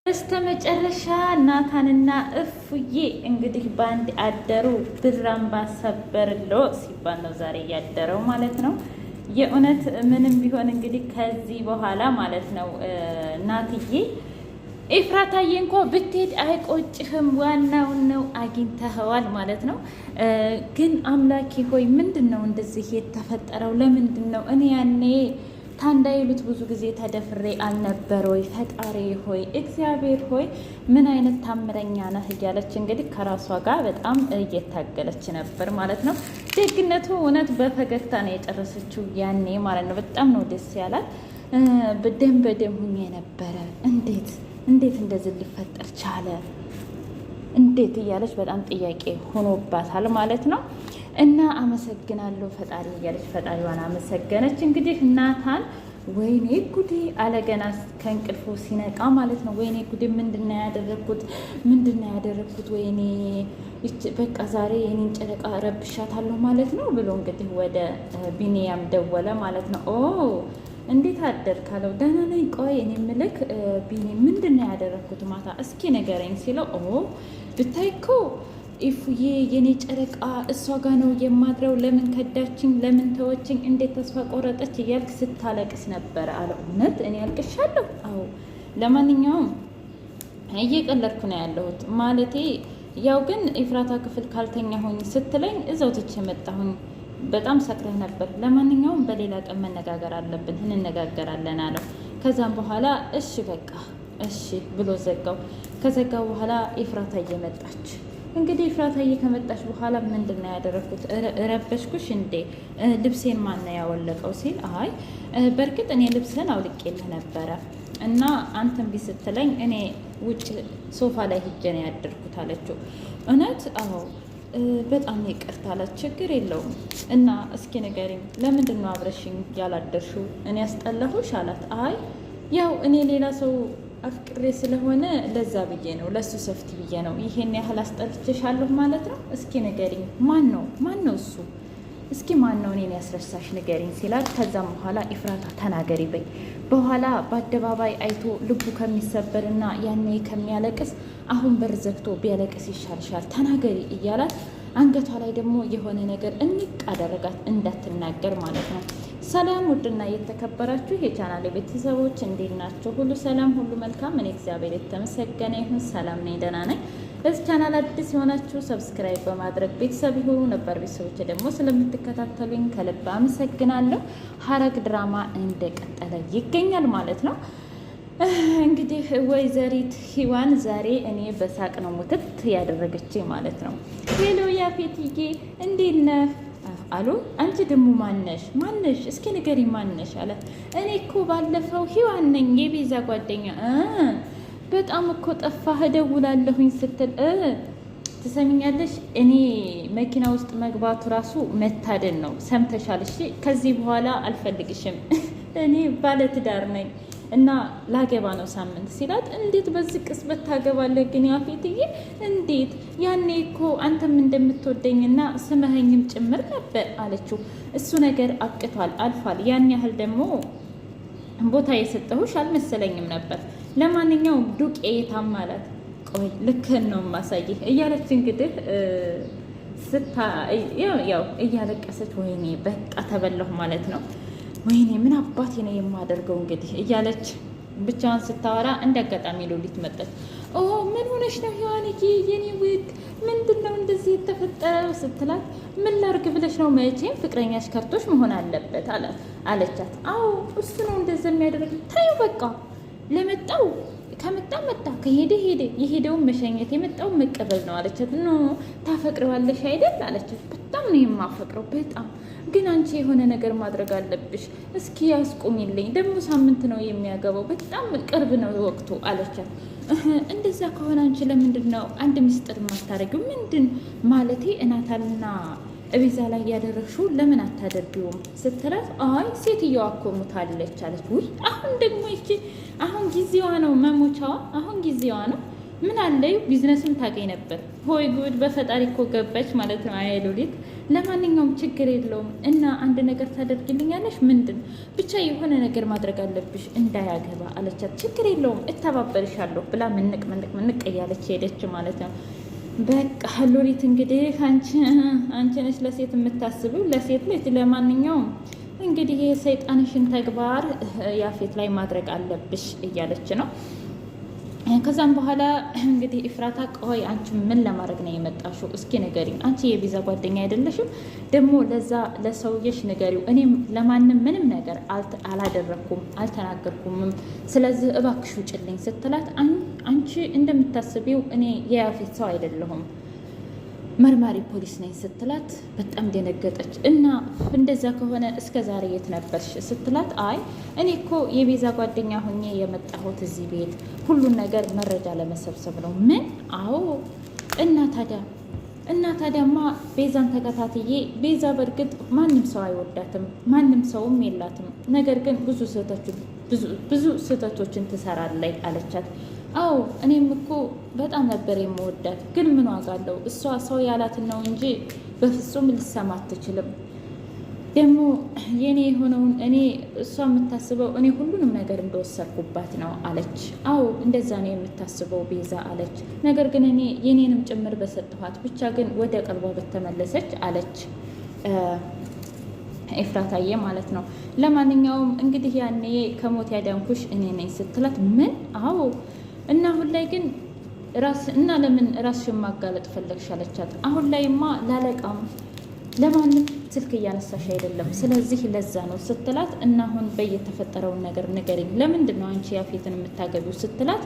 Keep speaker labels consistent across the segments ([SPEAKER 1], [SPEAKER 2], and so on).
[SPEAKER 1] በስተመጨረሻ ናታንና እፉዬ እንግዲህ ባንድ አደሩ። ብራም ባሰበርሎ ሲባል ነው ዛሬ ያደረው ማለት ነው። የእውነት ምንም ቢሆን እንግዲህ ከዚህ በኋላ ማለት ነው ናትዬ ኤፍራታዬ እንኳ ብትሄድ አይቆጭህም፣ ዋናውን ነው አግኝተኸዋል ማለት ነው። ግን አምላኬ ሆይ ምንድን ነው እንደዚህ የተፈጠረው? ለምንድን ነው እኔ ያኔ ታንዳይሉት ብዙ ጊዜ ተደፍሬ አልነበር ወይ? ፈጣሪ ሆይ እግዚአብሔር ሆይ ምን አይነት ታምረኛ ነህ እያለች እንግዲህ ከራሷ ጋር በጣም እየታገለች ነበር ማለት ነው። ደግነቱ እውነት በፈገግታ ነው የጨረሰችው ያኔ ማለት ነው። በጣም ነው ደስ ያላት። በደም በደም ሁኜ ነበረ። እንዴት እንደዚህ ሊፈጠር ቻለ? እንዴት እያለች በጣም ጥያቄ ሆኖባታል ማለት ነው። እና አመሰግናለሁ ፈጣሪ እያለች ፈጣሪዋን አመሰገነች። እንግዲህ ናታን ወይኔ ጉዴ አለገና ከእንቅልፉ ሲነቃ ማለት ነው። ወይኔ ጉዴ ምንድነው ያደረግኩት? ወይኔ በቃ ዛሬ የኔን ጨረቃ ረብሻታለሁ ማለት ነው ብሎ እንግዲህ ወደ ቢኒያም ደወለ ማለት ነው። ኦ እንዴት አደርክ አለው። ደህና ነኝ። ቆይ እኔ ምልክ ቢኒ ምንድነው ያደረግኩት ማታ እስኪ ንገረኝ ሲለው ብታይ እኮ ኢፉዬ የኔ ጨረቃ እሷ ጋ ነው የማድረው። ለምን ከዳችኝ? ለምን ተወችኝ? እንዴት ተስፋ ቆረጠች? እያልክ ስታለቅስ ነበረ አለ። እውነት እኔ ያልቅሻለሁ? አዎ። ለማንኛውም እየቀለድኩ ነው ያለሁት ማለቴ ያው ግን ኤፍራታ ክፍል ካልተኛሁኝ ስትለኝ እዛው ትቼ መጣሁኝ። በጣም ሰክረህ ነበር። ለማንኛውም በሌላ ቀን መነጋገር አለብን፣ እንነጋገራለን አለው። ከዛም በኋላ እሺ በቃ እሺ ብሎ ዘጋው። ከዘጋው በኋላ ኤፍራታ እየመጣች እንግዲህ ኤፍራታዬ ከመጣች በኋላ ምንድን ነው ያደረኩት? ረበሽኩሽ እንዴ? ልብሴን ማነው ያወለቀው ሲል አይ በእርግጥ እኔ ልብስህን አውልቄልህ ነበረ እና አንተን ቢስትለኝ እኔ ውጭ ሶፋ ላይ ሂጄ ነው ያደርኩት አለችው። እውነት? አዎ በጣም ይቅርታ አላት። ችግር የለውም እና እስኪ ንገሪኝ ለምንድን ነው አብረሽኝ ያላደርሽው? እኔ ያስጠላሁሽ አላት። አይ ያው እኔ ሌላ ሰው አፍቅሬ ስለሆነ ለዛ ብዬ ነው፣ ለሱ ሰፍቲ ብዬ ነው። ይሄን ያህል አስጠልቼሻለሁ ማለት ነው? እስኪ ንገሪኝ ማን ነው እሱ? እስኪ ማን ነው እኔን ያስረሳሽ ንገሪኝ ሲላት፣ ከዛም በኋላ ኤፍራታ ተናገሪ በይ፣ በኋላ በአደባባይ አይቶ ልቡ ከሚሰበርና ያኔ ከሚያለቅስ አሁን በር ዘግቶ ቢያለቅስ ይሻልሻል፣ ተናገሪ እያላት አንገቷ ላይ ደግሞ የሆነ ነገር እንቅ አደረጋት፣ እንዳትናገር ማለት ነው። ሰላም ውድና የተከበራችሁ የቻናል ቤተሰቦች እንዴት ናቸው? ሁሉ ሰላም፣ ሁሉ መልካም። እኔ እግዚአብሔር የተመሰገነ ይሁን ሰላም ነኝ፣ ደህና ነኝ። ለዚህ ቻናል አዲስ የሆናችሁ ሰብስክራይብ በማድረግ ቤተሰብ ይሁኑ። ነበር ቤተሰቦች ደግሞ ስለምትከታተሉኝ ከልብ አመሰግናለሁ። ሐረግ ድራማ እንደቀጠለ ይገኛል ማለት ነው። እንግዲህ ወይዘሪት ሂዋን ዛሬ እኔ በሳቅ ነው ሙትት ያደረገች ማለት ነው። ሄሎ ያፌትዬ እንዴት ነህ አሉ። አንቺ ደግሞ ማነሽ? እስኪ ንገሪ ማነሽ አለ። እኔ እኮ ባለፈው ሂዋን ነኝ የቤዛ ጓደኛ። በጣም እኮ ጠፋህ፣ እደውላለሁኝ ስትል ትሰሚኛለሽ? እኔ መኪና ውስጥ መግባቱ ራሱ መታደል ነው። ሰምተሻል? እሺ ከዚህ በኋላ አልፈልግሽም። እኔ ባለትዳር ነኝ እና ላገባ ነው ሳምንት ሲላት፣ እንዴት በዚህ ቅጽበት ታገባለህ ግን ያፌትዬ? እንዴት? ያኔ እኮ አንተም እንደምትወደኝና ስመኸኝም ጭምር ነበር አለችው። እሱ ነገር አብቅቷል፣ አልፏል። ያን ያህል ደግሞ ቦታ የሰጠሁሽ አልመሰለኝም ነበር። ለማንኛውም ዱቄታም አላት። ቆይ ልክህን ነው ማሳይህ እያለች እንግዲህ ያው እያለቀሰች ወይኔ በቃ ተበላሁ ማለት ነው። ወይኔ ምን አባቴ ነው የማደርገው እንግዲህ እያለች ብቻዋን ስታወራ እንደ አጋጣሚ ሉሊት መጣች። ኦ ምን ሆነሽ ነው ሔዋንዬ የኔ ውድ? ምንድን ነው እንደዚህ የተፈጠረው ስትላት፣ ምን ላርግ ብለሽ ነው? መቼም ፍቅረኛሽ ከርቶሽ መሆን አለበት አለቻት። አዎ እሱ ነው እንደዚህ የሚያደርግ። ታዩ በቃ ለመጣው ከመጣ መጣ፣ ከሄደ ሄደ። የሄደውን መሸኘት የመጣውን መቀበል ነው አለቻት። ኖ ታፈቅረዋለሽ አይደል አለቻት። በጣም ነው የማፈቅረው በጣም ግን አንቺ የሆነ ነገር ማድረግ አለብሽ። እስኪ ያስቁሚልኝ፣ ደግሞ ሳምንት ነው የሚያገባው፣ በጣም ቅርብ ነው ወቅቱ አለቻት። እንደዛ ከሆነ አንቺ ለምንድን ነው አንድ ምስጢር የማታደርጊው? ምንድን ማለቴ እናታልና እቤዛ ላይ ያደረግሽው ለምን አታደርጊውም ስትላት፣ አይ ሴትዮዋ እኮ ሞታለች አለች። ውይ አሁን ደግሞ ይቺ አሁን ጊዜዋ ነው መሞቻዋ፣ አሁን ጊዜዋ ነው። ምን አለዩ ቢዝነስም ታገኝ ነበር። ሆይ ጉድ! በፈጣሪ እኮ ገባች ማለት ነው። አይ ሉሊት፣ ለማንኛውም ችግር የለውም እና አንድ ነገር ታደርግልኛለሽ? ምንድን? ብቻ የሆነ ነገር ማድረግ አለብሽ እንዳያገባ አለቻት። ችግር የለውም እተባበርሻለሁ ብላ ምንቅ እያለች ሄደች ማለት ነው። በቃ ሉሊት እንግዲህ አንቺ ነሽ ለሴት የምታስቢው፣ ለሴት ልጅ። ለማንኛውም እንግዲህ የሰይጣንሽን ተግባር ያፌት ላይ ማድረግ አለብሽ እያለች ነው። ከዛም በኋላ እንግዲህ ኢፍራታ ቆይ አንቺ ምን ለማድረግ ነው የመጣሽው? እስኪ ንገሪኝ። አንቺ የቤዛ ጓደኛ አይደለሽም? ደግሞ ለዛ ለሰውዬሽ ንገሪው። እኔም ለማንም ምንም ነገር አላደረኩም አልተናገርኩምም። ስለዚህ እባክሽ ውጭልኝ ስትላት አንቺ እንደምታስቢው እኔ የያፌት ሰው አይደለሁም መርማሪ ፖሊስ ነኝ ስትላት በጣም ደነገጠች። እና እንደዛ ከሆነ እስከ ዛሬ የት ነበርሽ ስትላት አይ እኔ እኮ የቤዛ ጓደኛ ሆኜ የመጣሁት እዚህ ቤት ሁሉን ነገር መረጃ ለመሰብሰብ ነው። ምን? አዎ። እና ታዲያማ ቤዛን ተከታትዬ ቤዛ በእርግጥ ማንም ሰው አይወዳትም፣ ማንም ሰውም የላትም። ነገር ግን ብዙ ስህተቶችን ትሰራለች አለቻት። አዎ እኔም እኮ በጣም ነበር የምወዳት፣ ግን ምን ዋጋ አለው? እሷ ሰው ያላትን ነው እንጂ በፍጹም ልሰማ አትችልም። ደግሞ የኔ የሆነውን እሷ የምታስበው እኔ ሁሉንም ነገር እንደወሰድኩባት ነው አለች። አዎ እንደዛ ነው የምታስበው ቤዛ አለች። ነገር ግን እኔ የኔንም ጭምር በሰጠኋት፣ ብቻ ግን ወደ ቀልቧ በተመለሰች አለች ኤፍራታዬ ማለት ነው። ለማንኛውም እንግዲህ ያኔ ከሞት ያዳንኩሽ እኔ ነኝ ስትላት ምን? አዎ እና አሁን ላይ ግን ለምን ራስሽን ማጋለጥ ፈለግሽ አለቻት። አሁን ላይማ ላለቃም ለማንም ስልክ እያነሳሽ አይደለም፣ ስለዚህ ለዛ ነው ስትላት፣ እና አሁን በየተፈጠረውን ነገር ንገሪኝ። ለምንድን ነው አንቺ ያፌትን የምታገቢው ስትላት፣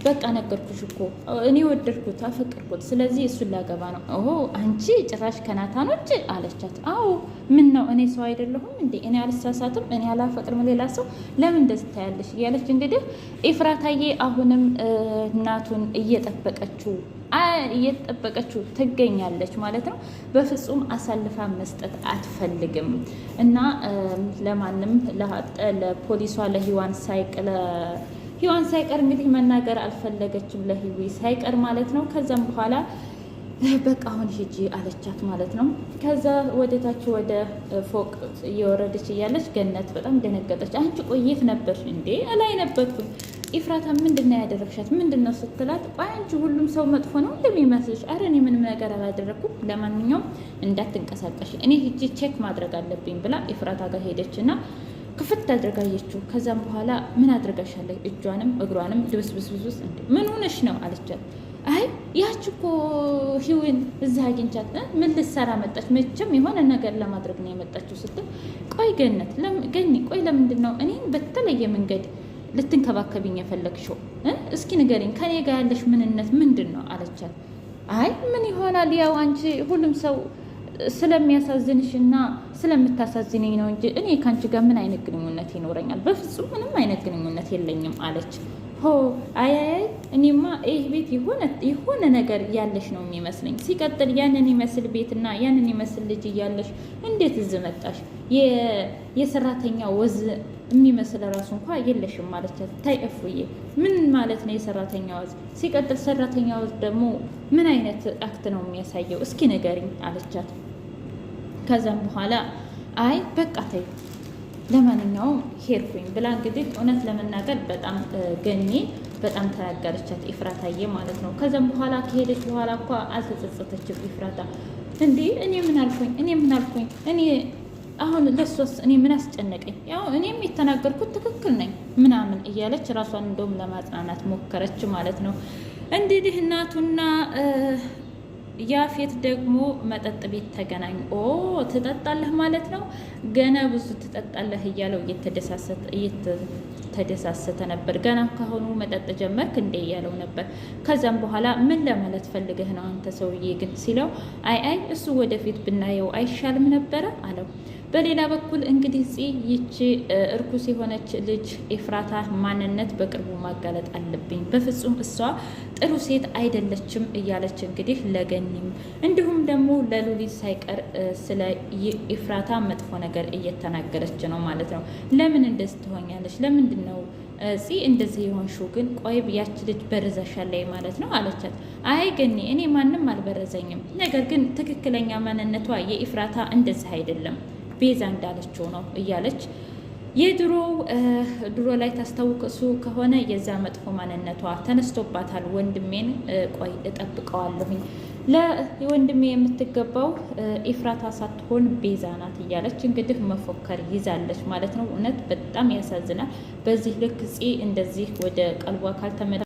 [SPEAKER 1] በቃ ነገርኩሽ እኮ እኔ ወደድኩት አፈቅርኩት፣ ስለዚህ እሱን ላገባ ነው። ኦ አንቺ ጭራሽ ከናታን ውጭ አለቻት። አዎ ምን ነው እኔ ሰው አይደለሁም እንዴ? እኔ አልሳሳትም? እኔ አላፈቅርም ሌላ ሰው? ለምን እንደዚህ ታያለሽ? እያለች እንግዲህ ኤፍራታዬ አሁንም እናቱን እየጠበቀችው ትገኛለች ማለት ነው። በፍጹም አሳልፋ መስጠት አትፈልግም እና ለማንም ለፖሊሷ ለሂዋን ሳይቀር እንግዲህ መናገር አልፈለገችም፣ ለሂዊ ሳይቀር ማለት ነው። ከዛም በኋላ በቃ አሁን ሂጂ አለቻት ማለት ነው። ከዛ ወደታች ወደ ፎቅ እየወረደች እያለች ገነት በጣም ደነገጠች። አንቺ ቆየት ነበር እንዴ? እላይ ነበርኩኝ። ኢፍራታ ምንድን ነው ያደረግሻት? ምንድን ነው ስትላት፣ አንቺ ሁሉም ሰው መጥፎ ነው እንደሚመስልሽ? አረ እኔ ምንም ነገር አላደረኩም። ለማንኛውም እንዳትንቀሳቀሽ እኔ ሂጂ ቼክ ማድረግ አለብኝ ብላ ኢፍራታ ጋር ሄደች እና ክፍት አድርጋየችው። ከዛም በኋላ ምን አድርጋሻለች? እጇንም እግሯንም ድብስብስብስ። እንዴ ምን ሆነሽ ነው አለቻት። አይ ያች እኮ ሂዊን እዛ አግኝቻት ምን ልትሰራ መጣች? መቼም የሆነ ነገር ለማድረግ ነው የመጣችው ስትል፣ ቆይ ቆይ ለምንድን ነው እኔን በተለየ መንገድ ልትንከባከብኝ የፈለግሽው? እስኪ ንገሪኝ፣ ከኔ ጋር ያለሽ ምንነት ምንድን ነው አለቻት። አይ ምን ይሆናል፣ ያው አንቺ ሁሉም ሰው ስለሚያሳዝንሽ እና ስለምታሳዝነኝ ነው እንጂ እኔ ከአንቺ ጋር ምን አይነት ግንኙነት ይኖረኛል? በፍጹም ምንም አይነት ግንኙነት የለኝም አለች። ሆ አያያይ እኔማ ይህ ቤት የሆነ ነገር ያለሽ ነው የሚመስለኝ። ሲቀጥል ያንን ይመስል ቤትና ያንን ይመስል ልጅ እያለሽ እንዴት እዚህ መጣሽ? የሰራተኛ ወዝ የሚመስል ራሱ እንኳ የለሽም ማለቻት። ታይ እፉዬ ምን ማለት ነው የሰራተኛ ወዝ? ሲቀጥል ሰራተኛ ወዝ ደግሞ ምን አይነት አክት ነው የሚያሳየው? እስኪ ንገሪኝ አለቻት። ከዛም በኋላ አይ በቃ ተይ ለማንኛውም ሄድኩኝ ብላ እንግዲህ እውነት ለመናገር በጣም ገኒ በጣም ተናገረቻት ኤፍራታዬ ማለት ነው። ከዛም በኋላ ከሄደች በኋላ እኳ አልተጸጸተችም ኤፍራታ። እንዴ እኔ ምን አልኩኝ? እኔ አሁን ለሷስ እኔ ምን አስጨነቀኝ? ያው እኔም የተናገርኩት ትክክል ነኝ ምናምን እያለች ራሷን እንደውም ለማጽናናት ሞከረች ማለት ነው። እንግዲህ እናቱና ያፌት ደግሞ መጠጥ ቤት ተገናኙ። ኦ ትጠጣለህ ማለት ነው? ገና ብዙ ትጠጣለህ እያለው እየተደሳሰተ ነበር። ገና ካሁኑ መጠጥ ጀመርክ እንዴ እያለው ነበር። ከዛም በኋላ ምን ለማለት ፈልገህ ነው አንተ ሰውዬ ግን ሲለው፣ አይ እሱ ወደፊት ብናየው አይሻልም ነበረ አለው። በሌላ በኩል እንግዲህ ይቺ እርኩስ የሆነች ልጅ ኤፍራታ ማንነት በቅርቡ ማጋለጥ አለብኝ፣ በፍጹም እሷ ጥሩ ሴት አይደለችም እያለች እንግዲህ ለገኒም እንዲሁም ደግሞ ለሉሊት ሳይቀር ስለ ኤፍራታ መጥፎ ነገር እየተናገረች ነው ማለት ነው። ለምን እንደዚህ ትሆኛለች? ለምንድን ነው እንደዚህ የሆንሽው ግን ቆይ ያች ልጅ በርዘሻለይ ማለት ነው አለቻት። አይ ገኒ እኔ ማንም አልበረዘኝም፣ ነገር ግን ትክክለኛ ማንነቷ የኢፍራታ እንደዚህ አይደለም ቤዛ እንዳለችው ነው እያለች ድሮ ላይ ታስታውሱ ከሆነ የዛ መጥፎ ማንነቷ ተነስቶባታል። ወንድሜን ቆይ እጠብቀዋለሁኝ ለወንድሜ የምትገባው ኢፍራታ ሳትሆን ቤዛ ናት እያለች እንግዲህ መፎከር ይዛለች ማለት ነው። እውነት በጣም ያሳዝናል። በዚህ ልክ እንደዚህ ወደ ቀልቧ ካልተመለ